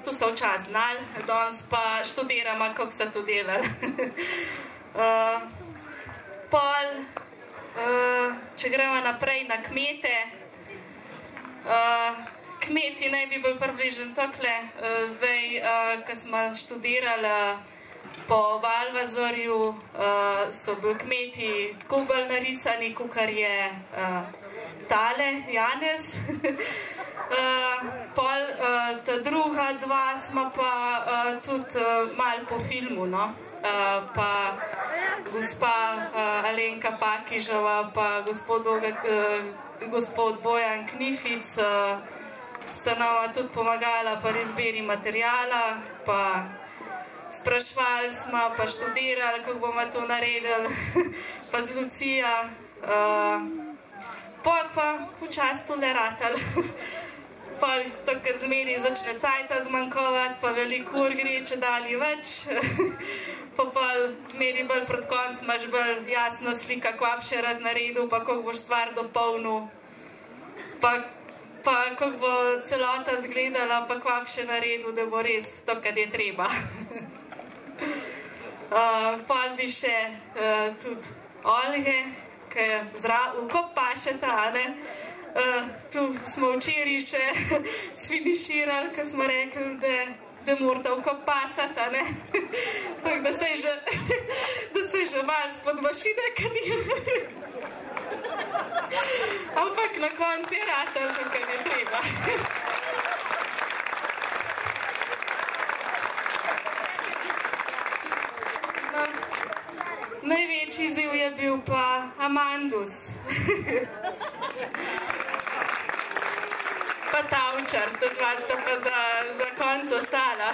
Tu so včas znali, danes pa študiramo, kako so to delali. Če gremo naprej na kmete, kmeti naj bi bil približen takole. Zdaj, ko smo študirali po Valvazorju, so bili kmeti tako bolj narisani, kakor je tale Janez. Ta druga dva smo pa tudi malo po filmu, no. Pa gospa Alenka Pakiževa pa gospod Bojan Knific sta nama tudi pomagala pri izbiri materijala, pa sprašvali smo, pa študirali, kako bomo to naredili, pa z Lucija. Pa včasih tole ratali. Pa tako zmeri začne cajta zmanjkovati, pa veliko ur gre, če dalje več. Pa zmeri bolj pred konc imaš bolj jasno slika, kva bi še rad naredil, pa kako boš stvar dopolnil. Pa kako bo celota zgledala, pa kva bi še naredil, da bo res to, kad je treba. Pol bi še tudi Olge, ki je v kop pašeta, ne? Tu smo včeraj še sfiniširali, ko smo rekli, da morate v kop pasati, ne? Tako da se je že malo spod mašine kadili. Ampak na koncu je ratal, tukaj ne treba. Največji izziv je bil pa Amandus. Pa Tavčar, tudi dva sta pa za konc ostala.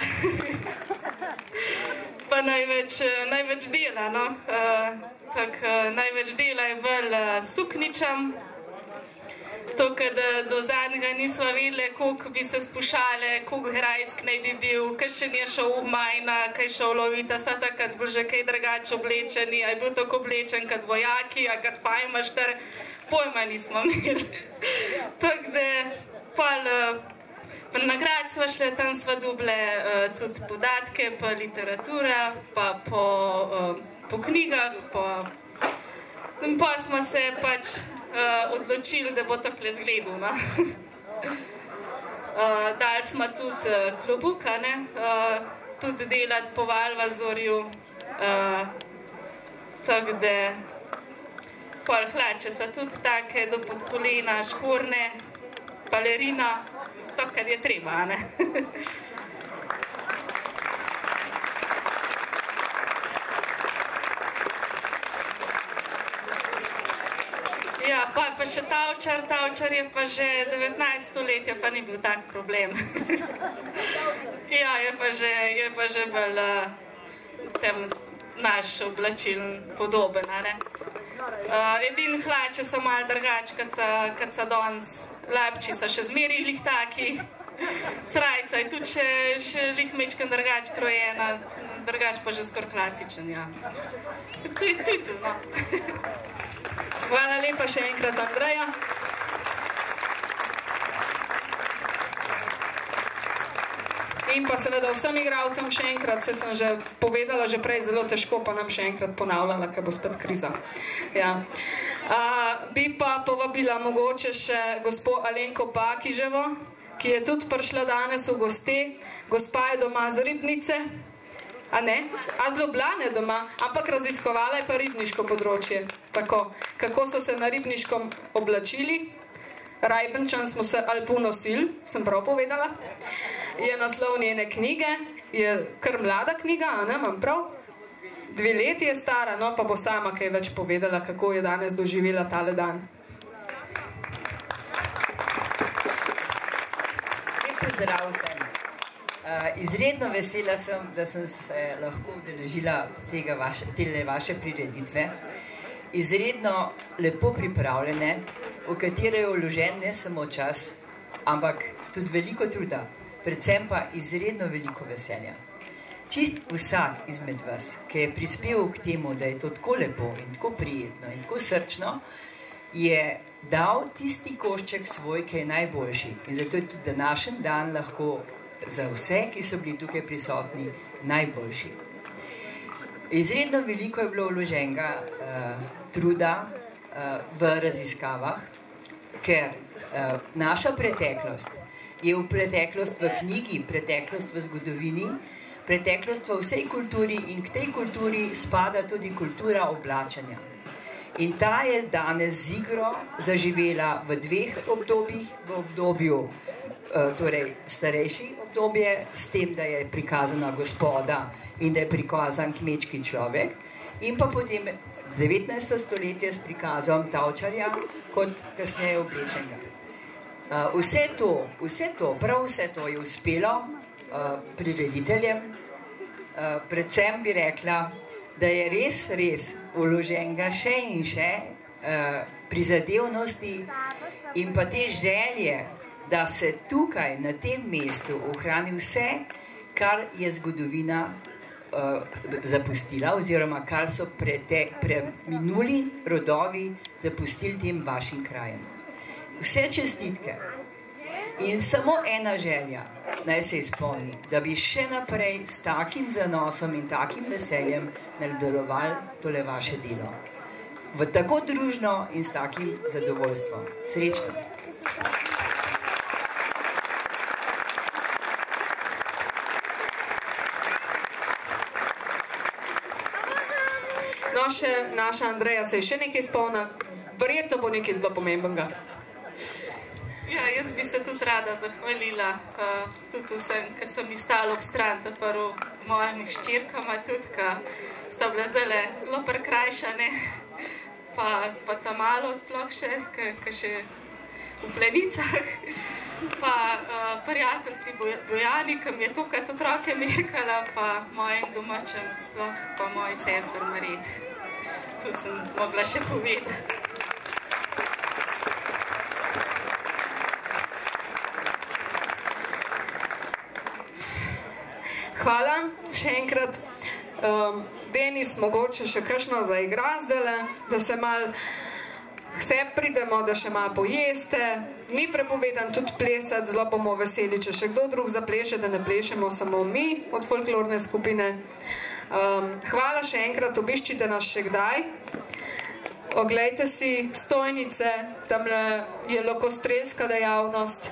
Pa največ dela, no. Največ dela je bolj sukničem. To, da do zadnjega nismo vedeli, koliko bi se spušali, koliko grajsk naj bi bil, kakšen je šel v Majna, kaj šel lovita, sta takrat bil že kaj drugače oblečeni, a je bil tako oblečen kot vojaki, a kot fajmašter, pojma nismo imeli. Tako da, pa nagrad sva šle, tam sva dobile tudi podatke, pa literatura, pa po knjigah, in pa smo se pač odločili, da bo takole zgledal, no. Dali smo tudi klobuka, ne, tudi delati po Valvazorju, tako da pol hlače so tudi take do pod kolena, škorne, balerina, to, kad je treba, ne. Ja, pa še Tavčar je pa že 19 stoletje, pa ni bil tak problem. Ja, je pa že bolj tem naš oblačilen podoben, ne. Edin hlače so malo drugač, kad so danes, lapči so še zmeri lih taki, srajca je tudi še lih mečken drugač krojena, drugač pa že skor klasičen, ja. To je to, no. Hvala lepa še enkrat, Andreja. In pa seveda vsem igralcem še enkrat, se sem že povedala, že prej zelo težko, pa nam še enkrat ponavljala, ker bo spet kriza. Ja. Bi pa povabila mogoče še gospo Alenko Pakiževo, ki je tudi prišla danes v gosti. Gospa je doma z Ribnice. A ne? A z Ljubljane doma, ampak raziskovala je pa ribniško področje. Tako, kako so se na ribniškom oblačili. Rajbenčan smo se alpu nosili, sem prav povedala. Je naslov njene knjige, je kar mlada knjiga, a ne, imam prav? 2 leti je stara, no pa bo sama kaj več povedala, kako je danes doživela tale dan. Lep pozdrav vsem. Izredno vesela sem, da sem se lahko udeležila tele vaše prireditve. Izredno lepo pripravljene, v katere je vložen ne samo čas, ampak tudi veliko truda, predvsem pa izredno veliko veselja. Čist vsak izmed vas, ki je prispeval k temu, da je to tako lepo in tako prijetno in tako srčno, je dal tisti košček svoj, ki je najboljši. In zato je tudi današnji dan lahko za vse, ki so bili tukaj prisotni, najboljši. Izredno veliko je bilo vloženega truda v raziskavah, ker naša preteklost je v preteklost v knjigi, preteklost v zgodovini, preteklost v vsej kulturi in k tej kulturi spada tudi kultura oblačenja. In ta je danes z igro zaživela v dveh obdobjih, v obdobju, torej starejši obdobje, s tem, da je prikazana gospoda in da je prikazan kmečki človek, in pa potem 19. stoletje s prikazom tavčarja kot kasneje oblečenega. Vse to, prav vse to je uspelo prirediteljem, predvsem bi rekla, da je res vloženega še in še prizadevnosti in pa te želje, da se tukaj na tem mestu ohrani vse, kar je zgodovina zapustila oziroma kar so preminuli rodovi zapustili tem vašim krajem. Vse čestitke in samo ena želja naj se izpolni, da bi še naprej s takim zanosom in takim veseljem nadaljeval tole vaše delo. V tako družno in s takim zadovoljstvom. Srečno! No, še naša Andreja se je še nekaj spomnila, verjetno bo nekaj zelo pomembnega. Ja, jaz bi se tudi rada zahvalila tudi vsem, ki so mi stali ob stran, prvo mojim hčerkama tudi, ki sta bile zdajle zelo prikrajšane, pa ta malo sploh še, ki še v plenicah, pa prijateljci Bojani, ki mi je tukaj otroke mekala, pa mojim domačem sploh, pa moji sester Marit. To sem mogla še povedati. Hvala, še enkrat. Denis, mogoče še kakšno zaigra zdajle, da se malo vse pridemo, da še malo pojeste. Ni prepovedan tudi plesati, zelo bomo veseli, če še kdo drug zapleše, da ne plešemo samo mi od folklorne skupine. Hvala še enkrat, obiščite nas še kdaj. Oglejte si stojnice, tamle je lokostrelska dejavnost.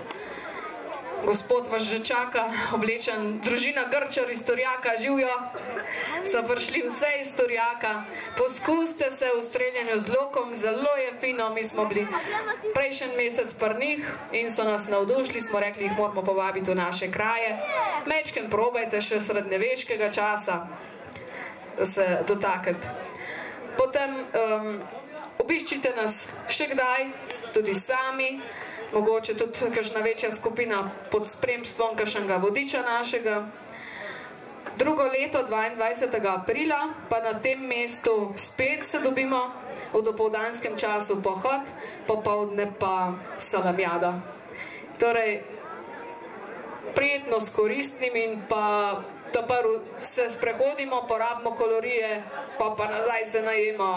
Gospod vas že čaka, oblečen, družina Grčar iz Torjaka, živjo, so prišli vse iz Torjaka. Poskuste se v streljanju z lokom, zelo je fino, mi smo bili prejšnji mesec pri njih in so nas navdušili, smo rekli, jih moramo povabiti v naše kraje. Mečken probajte še srednjeveškega časa se dotakniti. Potem obiščite nas še kdaj, tudi sami, mogoče tudi kakšna večja skupina pod spremstvom kakšnega vodiča našega. Drugo leto, 22. aprila, pa na tem mestu spet se dobimo v dopoldanskem času pohod, popoldne pa salamjada. Torej, prijetno s koristnim in pa se sprehodimo, porabimo kalorije, pa nazaj se najemo,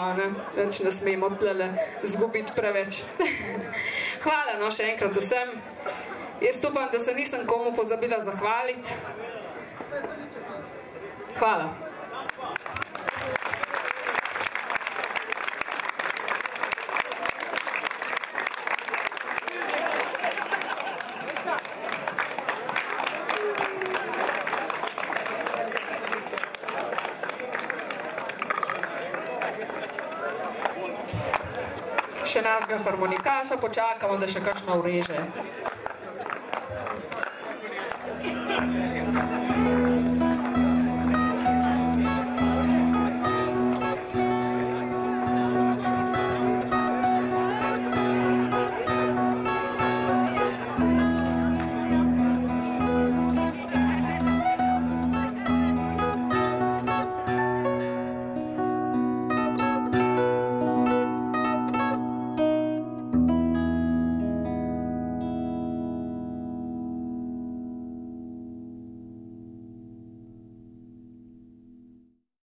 več ne smemo tlele zgubiti preveč. Hvala, no, še enkrat vsem. Jaz upam, da se nisem komu pozabila zahvaliti. Hvala. Še našega harmonikaša počakamo, da še kakšno ureže.